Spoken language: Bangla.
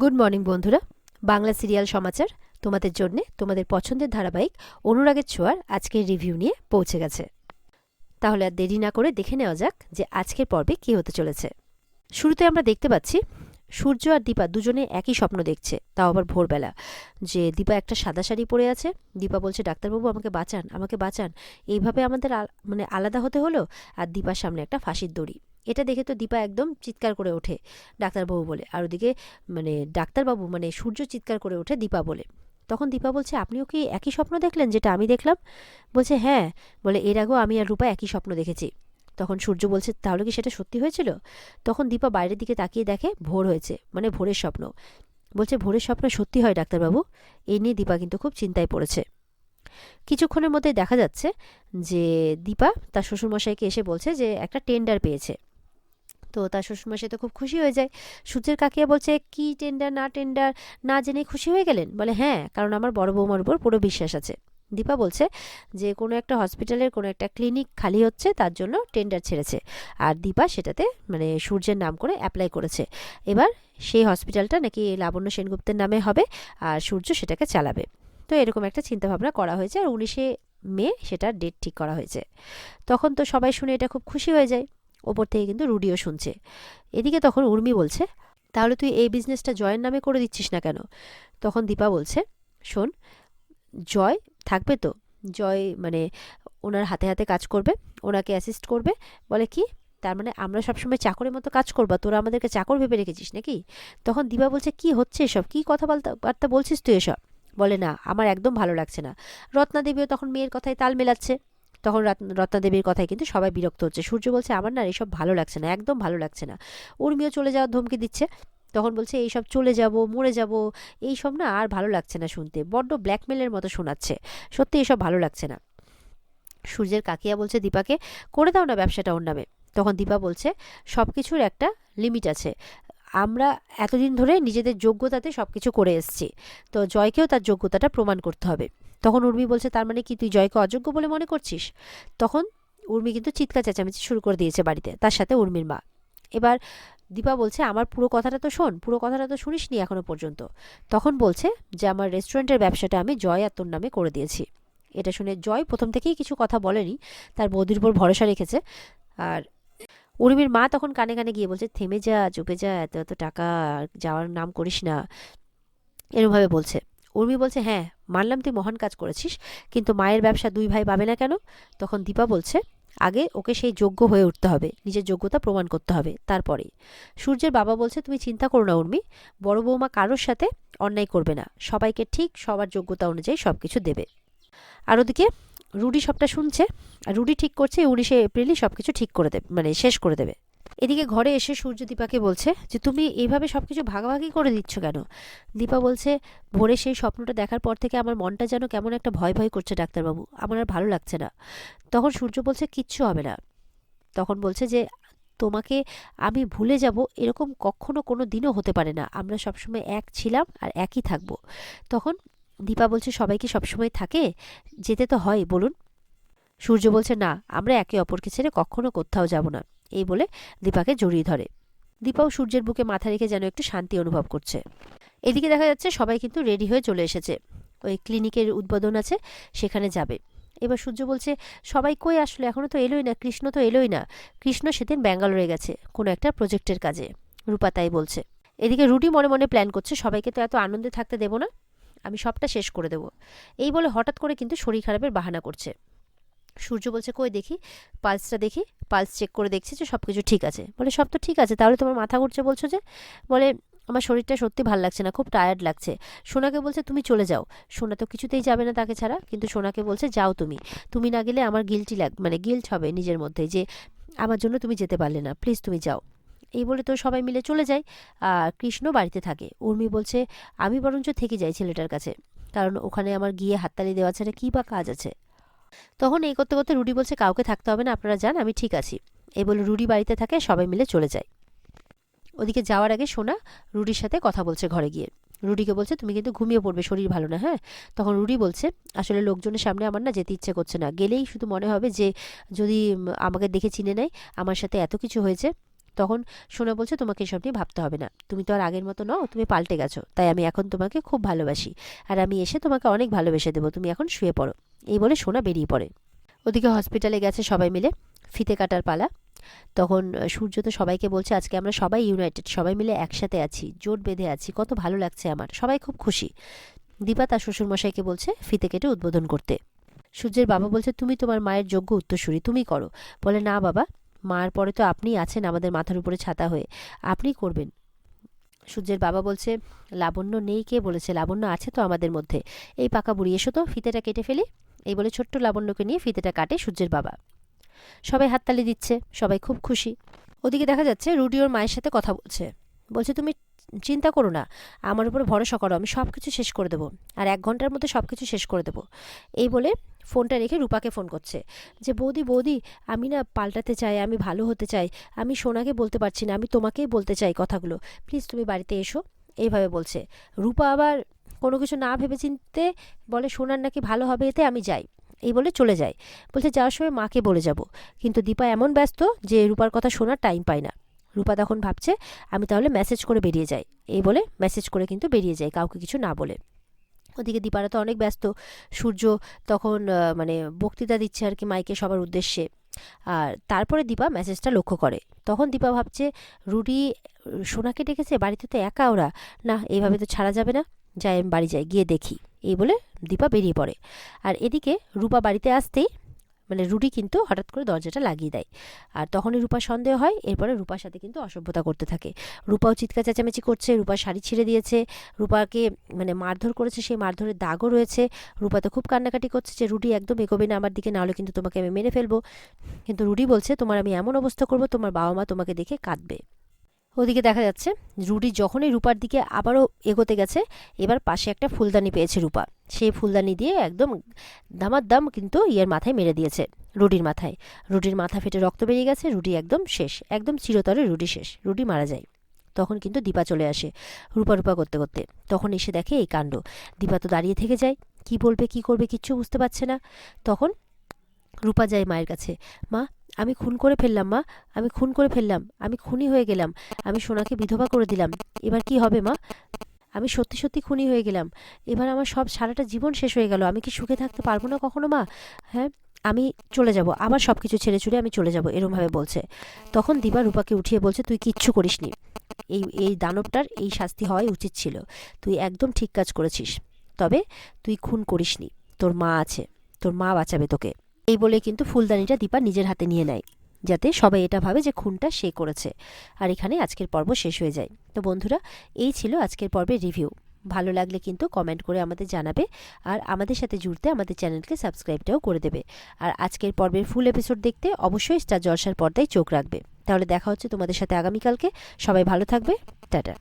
গুড মর্নিং বন্ধুরা, বাংলা সিরিয়াল সমাচার তোমাদের জন্য তোমাদের পছন্দের ধারাবাহিক অনুরাগের ছোঁয়ার আজকের রিভিউ নিয়ে পৌঁছে গেছে। তাহলে আর দেরি না করে দেখে নেওয়া যাক যে আজকের পর্বে কী হতে চলেছে। শুরুতে আমরা দেখতে পাচ্ছি সূর্য আর দীপা দুজনে একই স্বপ্ন দেখছে, তাও আবার ভোরবেলা। যে দীপা একটা সাদা শাড়ি পরে আছে, দীপা বলছে ডাক্তারবাবু আমাকে বাঁচান, আমাকে বাঁচান। এইভাবে আমাদের আলাদা হতে হলো। আর দীপার সামনে একটা ফাঁসির দড়ি। এটা দেখে তো দীপা একদম চিৎকার করে ওঠে ডাক্তারবাবু বলে, আর ওদিকে ডাক্তারবাবু সূর্য চিৎকার করে ওঠে দীপা বলে। তখন দীপা বলছে আপনিও কি একই স্বপ্ন দেখলেন যেটা আমি দেখলাম? বলছে হ্যাঁ। বলে এর আগেও আমি আর রূপা একই স্বপ্ন দেখেছি। তখন সূর্য বলছে তাহলে কি সেটা সত্যি হয়েছিল? তখন দীপা বাইরের দিকে তাকিয়ে দেখে ভোর হয়েছে, ভোরের স্বপ্ন। বলছে ভোরের স্বপ্ন সত্যি হয় ডাক্তারবাবু? এই নিয়ে দীপা কিন্তু খুব চিন্তায় পড়েছে। কিছুক্ষণের মধ্যে দেখা যাচ্ছে যে দীপা তার শ্বশুরমশাইকে এসে বলছে যে একটা টেন্ডার পেয়েছে। তো তার শ্বশুরমশাই তো খুব খুশি হয়ে যায়। সূর্যের কাকিয়া বলছে কি টেন্ডার না জেনে খুশি হয়ে গেলেন? বলে হ্যাঁ, কারণ আমার বড় বৌমার উপর পুরো বিশ্বাস আছে। দীপা বলছে যে কোনো একটা হসপিটালের কোনো একটা ক্লিনিক খালি হচ্ছে, তার জন্য টেন্ডার ছেড়েছে। আর দীপা সেটাতে সূর্যের নাম করে অ্যাপ্লাই করেছে। এবার সেই হসপিটালটা নাকি লাবণ্য সেনগুপ্তের নামে হবে, আর সূর্য সেটাকে চালাবে। তো এরকম একটা চিন্তাভাবনা করা হয়েছে, আর 19শে মে সেটার ডেট ঠিক করা হয়েছে। তখন তো সবাই শুনে এটা খুব খুশি হয়ে যায়। ওপর থেকে কিন্তু রুডিও শুনছে। এদিকে তখন উর্মি বলছে তাহলে তুই এই বিজনেসটা জয়ের নামে করে দিচ্ছিস না কেন? তখন দীপা বলছে শোন, জয় থাকবে তো, জয় ওনার হাতে হাতে কাজ করবে, ওনাকে অ্যাসিস্ট করবে। বলে কি তার আমরা সবসময় চাকরের মতো কাজ করবা? তোরা আমাদেরকে চাকর ভেবে রেখেছিস নাকি? তখন দীপা বলছে কি হচ্ছে এসব, কি কথাবার্তা বলছিস তুই এসব? বলে না, আমার একদম ভালো লাগছে না। রত্নাদেবীও তখন মেয়ের কথায় তাল মেলাচ্ছে। তখন রত্নাদেবীর কথায় কিন্তু সবাই বিরক্ত হচ্ছে। সূর্য বলছে আমার না এসব ভালো লাগছে না, একদম ভালো লাগছে না। উর্মিও চলে যাওয়ার ধমকি দিচ্ছে। তখন বলছে এইসব চলে যাব, মরে যাব, এইসব না আর ভালো লাগছে না শুনতে, বড্ড ব্ল্যাকমেলের মতো শোনাচ্ছে। সত্যি এসব ভালো লাগছে না। সূর্যের কাকিয়া বলছে দীপাকে করে দাও না ব্যবসাটা ওর নামে। তখন দীপা বলছে সব কিছুর একটা লিমিট আছে। আমরা এতদিন ধরে নিজেদের যোগ্যতাতে সব কিছু করে এসেছি, তো জয়কেও তার যোগ্যতাটা প্রমাণ করতে হবে। তখন উর্মি বলছে তার মানে কি তুই জয়কে অযোগ্য বলে মনে করছিস? তখন উর্মি কিন্তু চিৎকার চেঁচামেচি শুরু করে দিয়েছে বাড়িতে, তার সাথে উর্মির মা। এবার দীপা বলছে আমার পুরো কথাটা তো শোন, পুরো কথাটা তো শুনিসনি এখনো পর্যন্ত। তখন বলছে যে আমার রেস্টুরেন্টের ব্যবসাটা আমি জয় আর তোর নামে করে দিয়েছি। এটা শুনে জয় প্রথম থেকেই কিছু কথা বলেনি, তার বৌদির উপর ভরসা রেখেছে। আর উর্মির মা তখন কানে কানে গিয়ে বলছে থেমে যা, চুপে যা, এত এত টাকা যাওয়ার নাম করিস না, এরমভাবে বলছে। উর্মি বলছে হ্যাঁ মানলাম তুই মহান কাজ করেছিস, কিন্তু মায়ের ব্যবসা দুই ভাই পাবে না কেন? তখন দীপা বলছে আগে ওকে সেই যোগ্য হয়ে উঠতে হবে, নিজের যোগ্যতা প্রমাণ করতে হবে, তারপরে। সূর্যের বাবা বলছে তুমি চিন্তা করো না উর্মি, বড় বৌমা কারোর সাথে অন্যায় করবে না, সবাইকে ঠিক সবার যোগ্যতা অনুযায়ী সব কিছু দেবে। আর ওদিকে রুডি সবটা শুনছে, আর রুডি ঠিক করছে 19শে এপ্রিলই সব কিছু ঠিক করে দেবে, শেষ করে দেবে। এদিকে ঘরে এসে সূর্য দীপাকে বলছে যে তুমি এইভাবে সব কিছু ভাগাভাগি করে দিচ্ছ কেন? দীপা বলছে ভোরে সেই স্বপ্নটা দেখার পর থেকে আমার মনটা যেন কেমন একটা ভয় ভয় করছে ডাক্তারবাবু, আমার আর ভালো লাগছে না। তখন সূর্য বলছে কিচ্ছু হবে না। তখন বলছে যে তোমাকে আমি ভুলে যাব এরকম কখনো কোনো দিনও হতে পারে না, আমরা সবসময় এক ছিলাম আর একই থাকবো। তখন দীপা বলছে সবাই কি সবসময় থাকে? যেতে তো হয় বলুন। সূর্য বলছে না, আমরা একে অপরকে ছেড়ে কখনো কোথাও যাব না। এই বলে দীপাকে জড়িয়ে ধরে। দীপাও সূর্যের বুকে মাথা রেখে যেন একটু শান্তি অনুভব করছে। এদিকে দেখা যাচ্ছে সবাই কিন্তু রেডি হয়ে চলে এসেছে, ওই ক্লিনিকের উদ্বোধন আছে সেখানে যাবে। এবার সূর্য বলছে সবাই কই আসলে, এখনো তো এলোই না, কৃষ্ণ তো এলোই না। কৃষ্ণ সেদিন ব্যাঙ্গালোরে গেছে কোনো একটা প্রজেক্টের কাজে, রূপা তাই বলছে। এদিকে রুডি মনে মনে প্ল্যান করছে সবাইকে তো এত আনন্দে থাকতে দেবো না, আমি সবটা শেষ করে দেবো। এই বলে হঠাৎ করে কিন্তু শরীর খারাপের বাহানা করছে। সূর্য বলছে কই দেখি, পালসটা দেখি। পালস চেক করে দেখছি যে সব কিছু ঠিক আছে। বলে সব তো ঠিক আছে, তাহলে তোমার মাথা ঘুরছে বলছো যে? বলে আমার শরীরটা সত্যি ভাল লাগছে না, খুব টায়ার্ড লাগছে। সোনাকে বলছে তুমি চলে যাও। সোনা তো কিছুতেই যাবে না তাকে ছাড়া, কিন্তু সোনাকে বলছে যাও তুমি, তুমি না গেলে আমার গিল্ট হবে নিজের মধ্যে যে আমার জন্য তুমি যেতে পারলে না, প্লিজ তুমি যাও। এই বলে তো সবাই মিলে চলে যায়, আর কৃষ্ণ বাড়িতে থাকে। উর্মি বলছে আমি বরঞ্চ থেকে যাই ছেলেটার কাছে, কারণ ওখানে আমার গিয়ে হাততালি দেওয়া ছাড়া কী বা কাজ আছে। তখন এই করতে করতে রুডি বলছে কাউকে থাকতে হবে না, আপনারা যান, আমি ঠিক আছি। এই বলে রুডি বাড়িতে থাকে, সবাই মিলে চলে যায়। ওদিকে যাওয়ার আগে সোনা রুডির সাথে কথা বলছে ঘরে গিয়ে। রুডিকে বলছে তুমি কিন্তু ঘুমিয়ে পড়বে, শরীর ভালো না, হ্যাঁ? তখন রুডি বলছে আসলে লোকজনের সামনে আমার না যেতে ইচ্ছে করছে না, গেলেই শুধু মনে হবে যে যদি আমাকে দেখে চিনে নেয়, আমার সাথে এত কিছু হয়েছে। তখন সোনা বলছে তোমাকে এসব নিয়ে ভাবতে হবে না, তুমি তো আর আগের মতো নও, তুমি পাল্টে গেছো, তাই আমি এখন তোমাকে খুব ভালোবাসি, আর আমি এসে তোমাকে অনেক ভালোবেসে দেবো, তুমি এখন শুয়ে পড়ো। এই বলে সোনা বেরিয়ে পড়ে। ওদিকে হসপিটালে গেছে সবাই মিলে, ফিতে কাটার পালা। তখন সূর্য তো সবাইকে বলছে আজকে আমরা সবাই ইউনাইটেড, সবাই মিলে একসাথে আছি, জোট বেঁধে আছি, কত ভালো লাগছে আমার, সবাই খুব খুশি। দীপা তার শ্বশুরমশাইকে বলছে ফিতে কেটে উদ্বোধন করতে। সূর্যের বাবা বলছে তুমি তোমার মায়ের যোগ্য উত্তরসূরি, তুমি করো। বলে না বাবা, মার পরে তো আপনি আছেন আমাদের মাথার উপরে ছাতা হয়ে, আপনি করবেন। সূর্যের বাবা বলছে লাবণ্য নেই, কে বলেছে, লাবণ্য আছে তো আমাদের মধ্যে। এই পাকা বুড়ি, এসো তো ফিতেটা কেটে ফেলি। এই বলে ছোট্ট লাবণ্যকে নিয়ে ফিতেটা কাটে সূর্যের বাবা। সবাই হাততালি দিচ্ছে, সবাই খুব খুশি। ওদিকে দেখা যাচ্ছে রুডি ওর মায়ের সাথে কথা বলছে। বলছে তুমি চিন্তা করো না, আমার উপরে ভরসা করো, আমি সব কিছু শেষ করে দেবো, আর 1 ঘন্টার মধ্যে সব কিছু শেষ করে দেবো। এই বলে ফোনটা রেখে রূপাকে ফোন করছে যে বৌদি বৌদি, আমি না পাল্টাতে চাই, আমি ভালো হতে চাই, আমি সোনাকে বলতে পারছি না, আমি তোমাকেই বলতে চাই কথাগুলো, প্লিজ তুমি বাড়িতে এসো। এইভাবে বলছে। রূপা আবার কোনো কিছু না ভেবে চিনতে বলে সোনার নাকি ভালো হবে এতে, আমি যাই। এই বলে চলে যায়। বলছে যাওয়ার সময় মাকে বলে যাব। কিন্তু দীপা এমন ব্যস্ত যে রূপার কথা শোনার টাইম পায় না। রূপা তখন ভাবছে আমি তাহলে মেসেজ করে বেরিয়ে যাই। এই বলে মেসেজ করে কিন্তু বেরিয়ে যায়, কাউকে কিছু না বলে। ওদিকে দীপারা তো অনেক ব্যস্ত। সূর্য তখন মানে বক্তৃতা দিচ্ছে আর কি মাইকে সবার উদ্দেশ্যে। আর তারপরে দীপা মেসেজটা লক্ষ্য করে। তখন দীপা ভাবছে রুডি সোনাকে ডেকেছে, বাড়িতে তো একা ওরা, না এইভাবে তো ছাড়া যাবে না, যাই আমি বাড়ি যাই, গিয়ে দেখি। এই বলে দীপা বেরিয়ে পড়ে। আর এদিকে রূপা বাড়িতে আসতেই মানে রুডি কিন্তু হঠাৎ করে দরজাটা লাগিয়ে দেয়। আর তখনই রূপার সন্দেহ হয়। এরপরে রূপার সাথে কিন্তু অসভ্যতা করতে থাকে। রূপাও চিৎকার চেঁচামেচি করছে, রূপার শাড়ি ছিঁড়ে দিয়েছে, রূপাকে মানে মারধর করেছে, সেই মারধরের দাগও রয়েছে। রূপা তো খুব কান্নাকাটি করছে যে রুডি একদম এগোবে না আমার দিকে, নাহলে কিন্তু তোমাকে আমি মেরে ফেলবো। কিন্তু রুডি বলছে তোমার আমি এমন অবস্থা করব তোমার বাবা মা তোমাকে দেখে কাঁদবে। ওদিকে দেখা যাচ্ছে রুডি যখনই রূপার দিকে আবারও এগোতে গেছে, এবার পাশে একটা ফুলদানি পেয়েছে রূপা। সেই ফুলদানি দিয়ে একদম দামাদ্দাম কিন্তু ইয়ের মাথায় মেরে দিয়েছে, রুডির মাথায়। রুডির মাথা ফেটে রক্ত বেরিয়ে গেছে, রুডি একদম শেষ, একদম চিরতরে রুডি শেষ, রুডি মারা যায়। তখন কিন্তু দীপা চলে আসে রূপা রূপা করতে করতে। তখন এসে দেখে এই কাণ্ড। দীপা তো দাঁড়িয়ে থেকে যায়, কি বলবে কি করবে কিচ্ছু বুঝতে পারছে না। তখন রূপা যায় মায়ের কাছে। মা, আমি খুন করে ফেললাম, মা আমি খুন করে ফেললাম, আমি খুনি হয়ে গেলাম, আমি সোনাকে বিধবা করে দিলাম, এবার কি হবে মা? আমি সত্যি সত্যি খুনি হয়ে গেলাম, এবার আমার সব সারাটা জীবন শেষ হয়ে গেল, আমি কি সুখে থাকতে পারবো না কখনো মা? হ্যাঁ, আমি চলে যাব, আবার সব কিছু ছেড়ে ছুড়ে আমি চলে যাব, এরমভাবে বলছে। তখন দিবা রূপাকে উঠিয়ে বলছে তুই কিচ্ছু করিসনি, এই এই দানবটার এই শাস্তি হওয়াই উচিত ছিল, তুই একদম ঠিক কাজ করেছিস, তবে তুই খুন করিসনি, তোর মা আছে, তোর মা বাঁচাবে তোকে। এই বলে কিন্তু ফুলদানিটা দীপা নিজের হাতে নিয়ে নেয়, যাতে সবাই এটা ভাবে যে খুনটা সে করেছে। আর এখানে আজকের পর্ব শেষ হয়ে যায়। তো বন্ধুরা, এই ছিল আজকের পর্বের রিভিউ। ভালো লাগলে কিন্তু কমেন্ট করে আমাদের জানাবে, আর আমাদের সাথে জুড়তে আমাদের চ্যানেলকে সাবস্ক্রাইবটাও করে দেবে। আর আজকের পর্বের ফুল এপিসোড দেখতে অবশ্যই স্টার জলসার পর্দায় চোখ রাখবে। তাহলে দেখা হচ্ছে তোমাদের সাথে আগামীকালকে। সবাই ভালো থাকবে, টাটা।